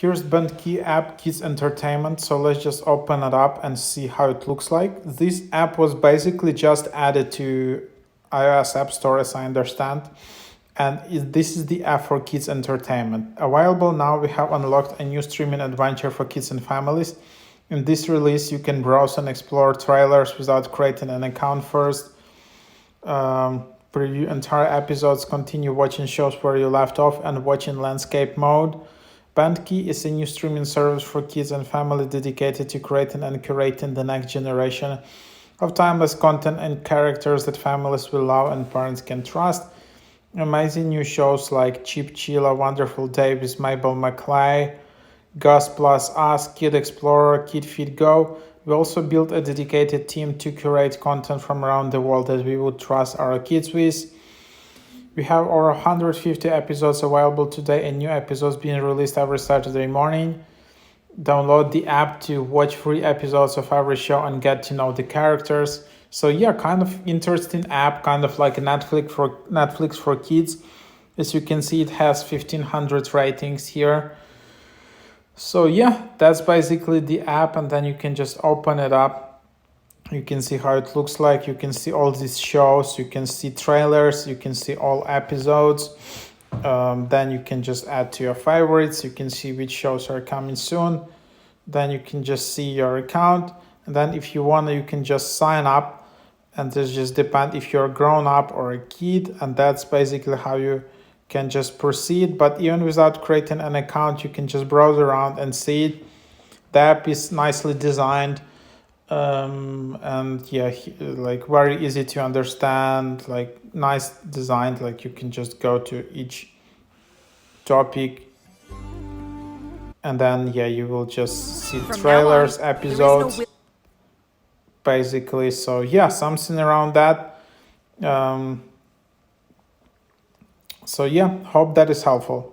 Here's Bentkey app Kids Entertainment. So let's just open it up and see how it looks like. This app was basically just added to iOS App Store, as I understand. And this is the app for Kids Entertainment. Available now, we have unlocked a new streaming adventure for kids and families. In this release, you can browse and explore trailers without creating an account first. Preview entire episodes, continue watching shows where you left off, and watch in landscape mode. Bentkey is a new streaming service for kids and family dedicated to creating and curating the next generation of timeless content and characters that families will love and parents can trust. Amazing new shows like Cheap Chill, A Wonderful Day with Mabel McClay, Gus Plus Us, Kid Explorer, Kid Fit Go. We also built a dedicated team to curate content from around the world that we would trust our kids with. We have over 150 episodes available today and new episodes being released every Saturday morning. Download the app to watch 3 episodes of every show and get to know the characters. So yeah, kind of interesting app, kind of like a Netflix for kids. As you can see, it has 1500 ratings here. So yeah, that's basically the app, and then you can just open it up. You can see how it looks like. You can see all these shows. You can see trailers. You can see all episodes. Then you can just add to your favorites. You can see which shows are coming soon. Then you can just see your account. And then if you want, you can just sign up. And this just depends if you're a grown up or a kid. And that's basically how you can just proceed. But even without creating an account, you can just browse around and see it. The app is nicely designed. And yeah, like very easy to understand, like nice designed. Like you can just go to each topic, and then yeah, you will just see trailers, episodes, basically. So yeah, something around that. So yeah, hope that is helpful.